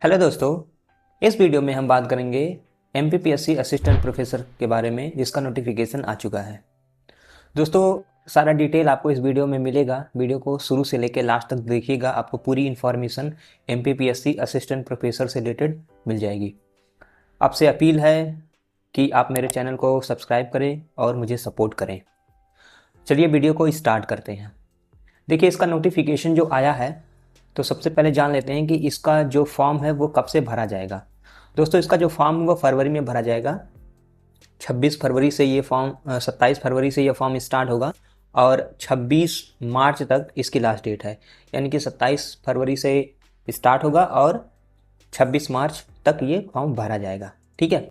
Hello दोस्तों। इस video में हम बात करेंगे एमपीपीएससी असिस्टेंट प्रोफेसर के बारे में जिसका नोटिफिकेशन आ चुका है। दोस्तों, सारा डिटेल आपको इस वीडियो में मिलेगा। वीडियो को शुरू से लेकर लास्ट तक देखिएगा, आपको पूरी इन्फॉर्मेशन एमपीपीएससी असिस्टेंट प्रोफेसर से रिलेटेड मिल जाएगी। आपसे अपील है कि आप मेरे चैनल को सब्सक्राइब करें और मुझे सपोर्ट करें। चलिए वीडियो को स्टार्ट करते हैं। देखिए, इसका नोटिफिकेशन जो आया है, तो सबसे पहले जान लेते हैं कि इसका जो फॉर्म है वो कब से भरा जाएगा। दोस्तों, इसका जो फॉर्म वो फरवरी में भरा जाएगा। 26 फरवरी से ये फॉर्म 27 फरवरी से ये फॉर्म स्टार्ट होगा और 26 मार्च तक इसकी लास्ट डेट है। यानी कि 27 फरवरी से स्टार्ट होगा और 26 मार्च तक ये फॉर्म भरा जाएगा। ठीक है।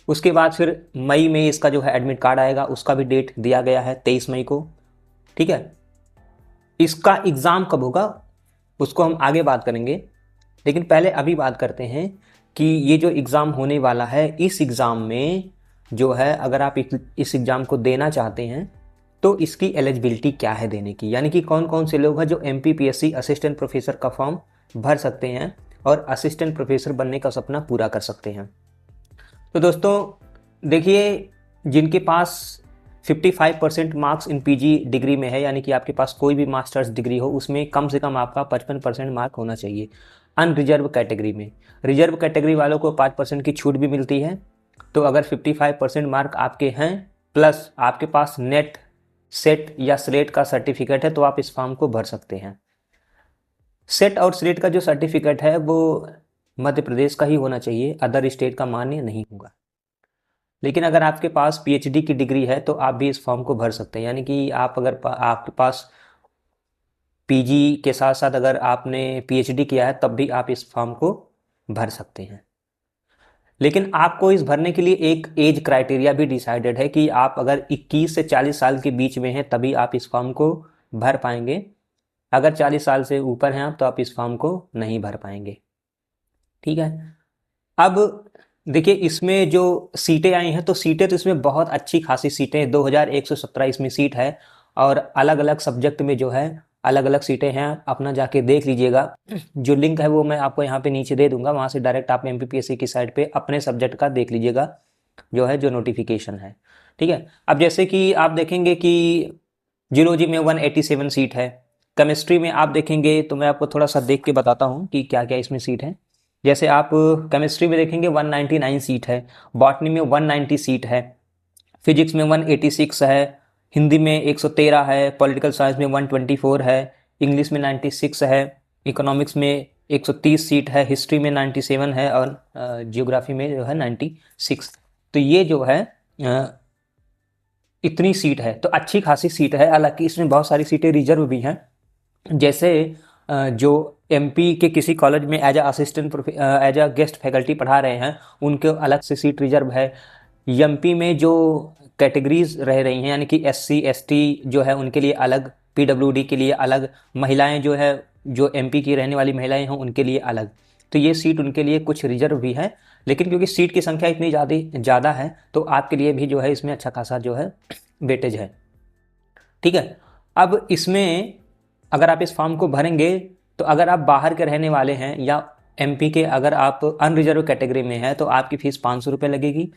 उसके बाद फिर मई में इसका जो है एडमिट कार्ड आएगा, उसका भी डेट दिया गया है 23 मई को। ठीक है। इसका एग्ज़ाम कब होगा उसको हम आगे बात करेंगे, लेकिन पहले अभी बात करते हैं कि ये जो एग्ज़ाम होने वाला है, इस एग्ज़ाम में जो है अगर आप इस एग्ज़ाम को देना चाहते हैं तो इसकी एलिजिबिलिटी क्या है देने की, यानी कि कौन कौन से लोग हैं जो एमपीपीएससी असिस्टेंट प्रोफेसर का फॉर्म भर सकते हैं और असिस्टेंट प्रोफेसर बनने का सपना पूरा कर सकते हैं। तो दोस्तों देखिए, जिनके पास 55% मार्क्स इन पीजी डिग्री में है, यानी कि आपके पास कोई भी मास्टर्स डिग्री हो, उसमें कम से कम आपका 55% मार्क होना चाहिए। अनरिजर्व कैटेगरी में, रिजर्व कैटेगरी वालों को 5% की छूट भी मिलती है। तो अगर 55% मार्क आपके हैं प्लस आपके पास नेट, सेट या स्लेट का सर्टिफिकेट है तो आप इस फॉर्म को भर सकते हैं। सेट और स्लेट का जो सर्टिफिकेट है वो मध्य प्रदेश का ही होना चाहिए, अदर स्टेट का मान्य नहीं होगा। लेकिन अगर आपके पास पीएचडी की डिग्री है तो आप भी इस फॉर्म को भर सकते हैं, यानी कि आप अगर आपके पास पीजी के साथ साथ अगर आपने पीएचडी किया है तब भी आप इस फॉर्म को भर सकते हैं। लेकिन आपको इस भरने के लिए एक एज क्राइटेरिया भी डिसाइडेड है कि आप अगर 21 से 40 साल के बीच में हैं तभी आप इस फॉर्म को भर पाएंगे। अगर 40 साल से ऊपर हैं आप तो आप इस फॉर्म को नहीं भर पाएंगे। ठीक है। अब देखिए, इसमें जो सीटें आई हैं तो सीटें तो इसमें बहुत अच्छी खासी सीटें, 2117 इसमें सीट है और अलग अलग सब्जेक्ट में जो है अलग अलग सीटें हैं। अपना जाके देख लीजिएगा, जो लिंक है वो मैं आपको यहाँ पे नीचे दे दूंगा, वहाँ से डायरेक्ट आप एमपीपीएससी की साइट पे अपने सब्जेक्ट का देख लीजिएगा जो है, जो नोटिफिकेशन है। ठीक है। अब जैसे कि आप देखेंगे कि जियोलॉजी में 187 सीट है। केमिस्ट्री में आप देखेंगे तो मैं आपको थोड़ा सा देख के बताता हूँ कि क्या क्या इसमें सीट है। जैसे आप केमिस्ट्री में देखेंगे 199 सीट है, बॉटनी में 190 सीट है, फिजिक्स में 186 है, हिंदी में 113 है, पॉलिटिकल साइंस में 124 है, इंग्लिश में 96 है, इकोनॉमिक्स में 130 सीट है, हिस्ट्री में 97 है और जियोग्राफी में जो है 96। तो ये जो है इतनी सीट है, तो अच्छी खासी सीट है। हालांकि इसमें बहुत सारी सीटें रिजर्व भी हैं। जैसे जो एमपी के किसी कॉलेज में as as a guest faculty पढ़ा रहे हैं उनके अलग से सीट रिजर्व है। एमपी में जो कैटेगरीज रह रही हैं, यानी कि एससी एसटी जो है उनके लिए अलग, पीडब्ल्यूडी के लिए अलग, महिलाएं जो है जो एमपी की रहने वाली महिलाएं हैं उनके लिए अलग, तो ये सीट उनके लिए कुछ रिजर्व भी है। लेकिन क्योंकि सीट की संख्या इतनी ज़्यादा है तो आपके लिए भी जो है इसमें अच्छा खासा जो है वेटेज है। ठीक है। अब इसमें अगर आप इस फॉर्म को भरेंगे तो अगर आप बाहर के रहने वाले हैं या एमपी के, अगर आप अनरिजर्व कैटेगरी में हैं तो आपकी फ़ीस 500 रुपये लगेगी।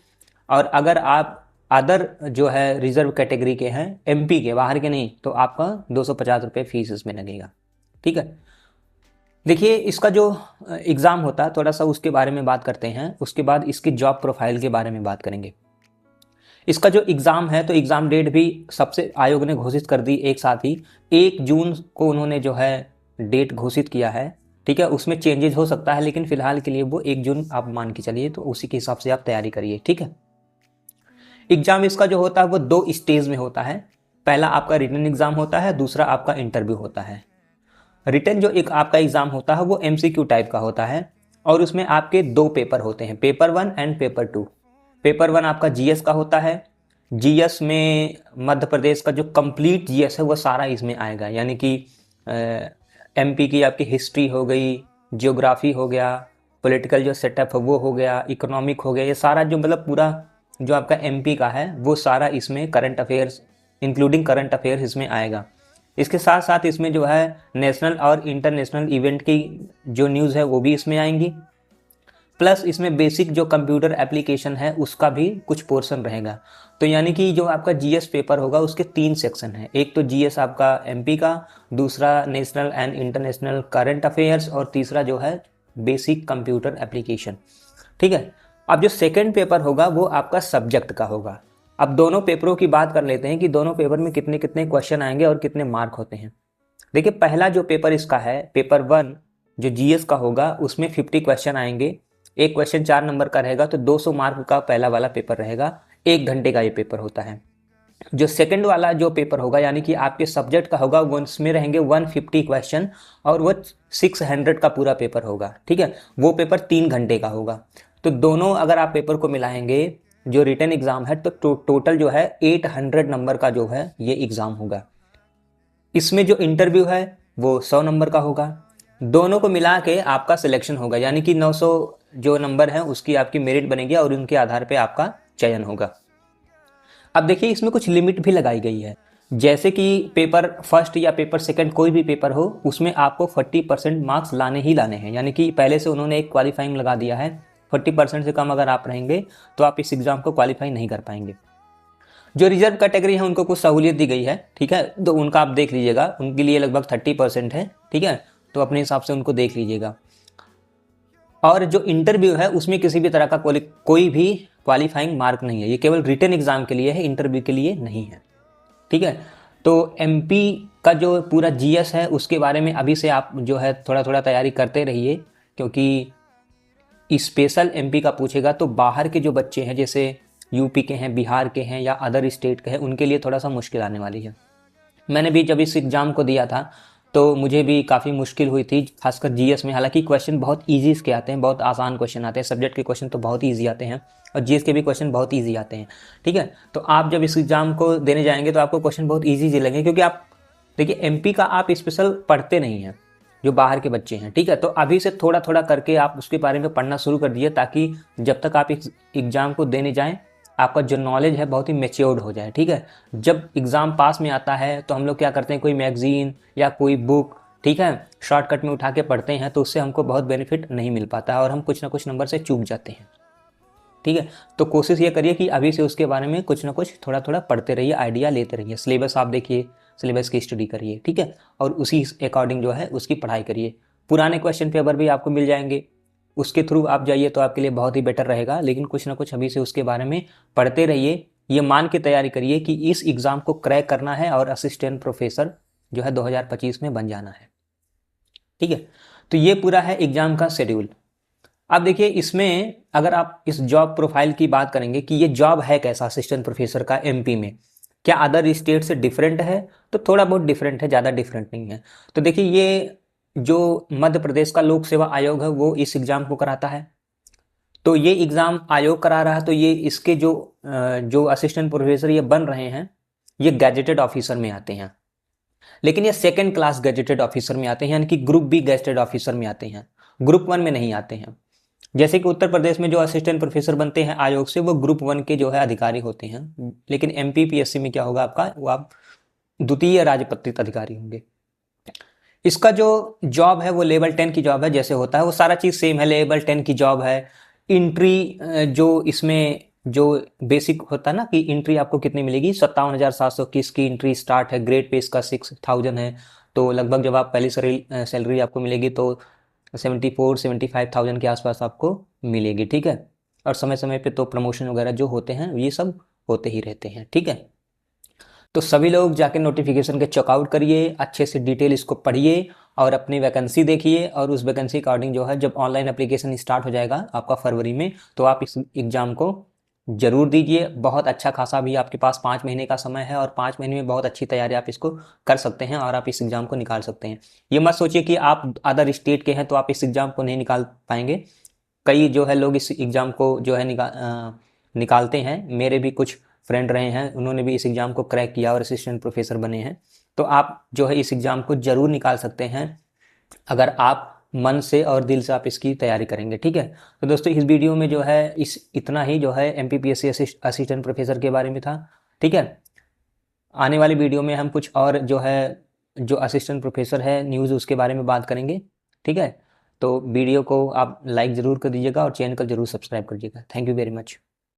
और अगर आप अदर जो है रिजर्व कैटेगरी के हैं, एमपी के, बाहर के नहीं, तो आपका 250 रुपये फीस इसमें लगेगा। ठीक है। देखिए, इसका जो एग्ज़ाम होता है थोड़ा सा उसके बारे में बात करते हैं, उसके बाद इसकी जॉब प्रोफाइल के बारे में बात करेंगे। इसका जो एग्ज़ाम है तो एग्ज़ाम डेट भी सबसे आयोग ने घोषित कर दी एक साथ ही, 1 जून को उन्होंने जो है डेट घोषित किया है। ठीक है। उसमें चेंजेज हो सकता है लेकिन फिलहाल के लिए वो 1 जून आप मान के चलिए, तो उसी के हिसाब से आप तैयारी करिए। ठीक है। एग्ज़ाम इसका जो होता है वो 2 स्टेज में होता है। पहला आपका रिटन एग्ज़ाम होता है, दूसरा आपका इंटरव्यू होता है। रिटन जो एक आपका एग्ज़ाम होता है वो एमसीक्यू टाइप का होता है और उसमें आपके 2 पेपर होते हैं, पेपर 1 एंड पेपर 2। पेपर 1 आपका जीएस का होता है। जीएस में मध्य प्रदेश का जो कंप्लीट जीएस है वो सारा इसमें आएगा, यानी कि एमपी की आपकी हिस्ट्री हो गई, जियोग्राफी हो गया, पॉलिटिकल जो सेटअप है वो हो गया, इकोनॉमिक हो गया, ये सारा जो मतलब पूरा जो आपका एमपी का है वो सारा इसमें current affairs, including current affairs इसमें आएगा। इसके साथ साथ इसमें जो है नेशनल और इंटरनेशनल इवेंट की जो न्यूज़ है वो भी इसमें आएंगी। प्लस इसमें बेसिक जो कंप्यूटर एप्लीकेशन है उसका भी कुछ पोर्शन रहेगा। तो यानी कि जो आपका जीएस पेपर होगा उसके 3 सेक्शन हैं। एक तो जीएस आपका एमपी का, दूसरा national and international current affairs, और तीसरा जो है बेसिक कंप्यूटर एप्लीकेशन। ठीक है। अब जो सेकंड पेपर होगा वो आपका सब्जेक्ट का होगा। अब दोनों पेपरों की बात कर लेते हैं कि दोनों पेपर में कितने कितने क्वेश्चन आएंगे और कितने मार्क होते हैं। देखिए, पहला जो पेपर इसका है, पेपर 1 जो जीएस का होगा, उसमें 50 क्वेश्चन आएंगे। एक क्वेश्चन 4 नंबर का रहेगा, तो 200 मार्क का पहला वाला पेपर रहेगा। 1 घंटे का ये पेपर होता है। जो सेकंड वाला जो पेपर होगा, यानी कि आपके सब्जेक्ट का होगा, वो उसमें रहेंगे 150 क्वेश्चन, और वो 600 का पूरा पेपर होगा। ठीक है। वो पेपर 3 घंटे का होगा। तो दोनों अगर आप पेपर को मिलाएंगे, जो रिटन एग्जाम है, तो टोटल जो है 800 नंबर का जो है ये एग्जाम होगा। इसमें जो इंटरव्यू है वो 100 नंबर का होगा। दोनों को मिला के आपका सिलेक्शन होगा, यानी कि 900 जो नंबर है उसकी आपकी मेरिट बनेगी और उनके आधार पे आपका चयन होगा। अब देखिए, इसमें कुछ लिमिट भी लगाई गई है। जैसे कि पेपर फर्स्ट या पेपर सेकंड कोई भी पेपर हो, उसमें आपको 40% मार्क्स लाने ही लाने हैं। यानी कि पहले से उन्होंने एक क्वालिफाइंग लगा दिया है। 40% से कम अगर आप रहेंगे तो आप इस एग्जाम को क्वालिफाई नहीं कर पाएंगे। जो रिजर्व कैटेगरी है उनको कुछ सहूलियत दी गई है। ठीक है। तो उनका आप देख लीजिएगा, उनके लिए लगभग 30% है। ठीक है। तो अपने हिसाब से उनको देख लीजिएगा। और जो इंटरव्यू है उसमें किसी भी तरह का कोई भी क्वालिफाइंग मार्क नहीं है। ये केवल रिटन एग्जाम के लिए है, इंटरव्यू के लिए नहीं है। ठीक है। तो एमपी का जो पूरा जीएस है उसके बारे में अभी से आप जो है थोड़ा थोड़ा तैयारी करते रहिए, क्योंकि स्पेशल एमपी का पूछेगा तो बाहर के जो बच्चे हैं, जैसे यूपी के हैं, बिहार के हैं या अदर स्टेट के हैं, उनके लिए थोड़ा सा मुश्किल आने वाली है। मैंने भी जब इस एग्ज़ाम को दिया था तो मुझे भी काफ़ी मुश्किल हुई थी, खासकर जीएस में। हालांकि क्वेश्चन बहुत इजी इसके आते हैं, बहुत आसान क्वेश्चन आते हैं। सब्जेक्ट के क्वेश्चन तो बहुत ईजी आते हैं और जीएस के भी क्वेश्चन बहुत ईजी आते हैं। ठीक है। तो आप जब इस एग्ज़ाम को देने जाएंगे तो आपको क्वेश्चन बहुत ईजी लगेंगे, क्योंकि आप देखिए एमपी का आप स्पेशल पढ़ते नहीं हैं जो बाहर के बच्चे हैं। ठीक है। तो अभी से थोड़ा थोड़ा करके आप उसके बारे में पढ़ना शुरू कर दिए, ताकि जब तक आप इस एग्ज़ाम को देने जाएं आपका जो नॉलेज है बहुत ही मेच्योर्ड हो जाए। ठीक है। जब एग्ज़ाम पास में आता है तो हम लोग क्या करते हैं, कोई मैगजीन या कोई बुक, ठीक है, शॉर्टकट में उठा के पढ़ते हैं, तो उससे हमको बहुत बेनिफिट नहीं मिल पाता है और हम कुछ ना कुछ नंबर से चूक जाते हैं। ठीक है। तो कोशिश ये करिए कि अभी से उसके बारे में कुछ ना कुछ थोड़ा थोड़ा पढ़ते रहिए, आइडिया लेते रहिए। सिलेबस आप देखिए, सिलेबस की स्टडी करिए। ठीक है। और उसी अकॉर्डिंग जो है उसकी पढ़ाई करिए। पुराने क्वेश्चन पेपर भी आपको मिल जाएंगे, उसके थ्रू आप जाइए तो आपके लिए बहुत ही बेटर रहेगा। लेकिन कुछ ना कुछ अभी से उसके बारे में पढ़ते रहिए। ये मान के तैयारी करिए कि इस एग्ज़ाम को क्रैक करना है और असिस्टेंट प्रोफेसर जो है 2025 में बन जाना है। ठीक है। तो ये पूरा है एग्ज़ाम का शेड्यूल। अब देखिए, इसमें अगर आप इस जॉब प्रोफाइल की बात करेंगे कि ये जॉब है कैसा असिस्टेंट प्रोफेसर का एमपी में, क्या अदर स्टेट से डिफरेंट है, तो थोड़ा बहुत डिफरेंट है, ज़्यादा डिफरेंट नहीं है। तो देखिए, ये जो मध्य प्रदेश का लोक सेवा आयोग है वो इस एग्ज़ाम को कराता है। तो ये एग्ज़ाम आयोग करा रहा है, तो ये इसके जो असिस्टेंट प्रोफेसर ये बन रहे हैं, ये गैजेटेड ऑफिसर में आते हैं। लेकिन ये सेकेंड क्लास गैजेटेड ऑफिसर में आते हैं, यानी कि ग्रुप बी गैजेटेड ऑफिसर में आते हैं, ग्रुप 1 में नहीं आते हैं। जैसे कि उत्तर प्रदेश में जो असिस्टेंट प्रोफेसर बनते हैं आयोग से, वो ग्रुप 1 के जो है अधिकारी होते हैं। लेकिन एमपीपीएससी में क्या होगा आपका, वो आप द्वितीय राजपत्रित अधिकारी होंगे। इसका जो जॉब है वो लेवल 10 की जॉब है। जैसे होता है वो सारा चीज़ सेम है, लेवल 10 की जॉब है। इंट्री जो इसमें जो बेसिक होता है ना, कि इंट्री आपको कितनी मिलेगी, 57,721 की इंट्री स्टार्ट है। ग्रेड पे इसका 6,000 है। तो लगभग जब आप पहली सैलरी आपको मिलेगी तो 74-75,000 के आसपास आपको मिलेगी। ठीक है। और समय समय पे तो प्रमोशन वगैरह जो होते हैं ये सब होते ही रहते हैं। ठीक है। तो सभी लोग जाके नोटिफिकेशन के चेकआउट करिए, अच्छे से डिटेल इसको पढ़िए और अपनी वैकेंसी देखिए। और उस वैकेंसी अकॉर्डिंग जो है, जब ऑनलाइन एप्लीकेशन स्टार्ट हो जाएगा आपका फरवरी में, तो आप इस एग्ज़ाम को जरूर दीजिए। बहुत अच्छा खासा भी आपके पास 5 महीने का समय है और 5 महीने में बहुत अच्छी तैयारी आप इसको कर सकते हैं और आप इस एग्ज़ाम को निकाल सकते हैं। ये मत सोचिए कि आप अदर स्टेट के हैं तो आप इस एग्ज़ाम को नहीं निकाल पाएंगे। कई जो है लोग इस एग्ज़ाम को जो है निकालते हैं। मेरे भी कुछ फ्रेंड रहे हैं, उन्होंने भी इस एग्ज़ाम को क्रैक किया और असिस्टेंट प्रोफेसर बने हैं। तो आप जो है इस एग्ज़ाम को ज़रूर निकाल सकते हैं अगर आप मन से और दिल से आप इसकी तैयारी करेंगे। ठीक है। तो दोस्तों, इस वीडियो में जो है इतना ही जो है एमपीपीएससी असिस्टेंट प्रोफेसर के बारे में था। ठीक है। आने वाली वीडियो में हम कुछ और जो है जो असिस्टेंट प्रोफेसर है न्यूज़, उसके बारे में बात करेंगे। ठीक है। तो वीडियो को आप लाइक ज़रूर कर दीजिएगा और चैनल को ज़रूर सब्सक्राइब कर दीजिएगा। Thank you very much.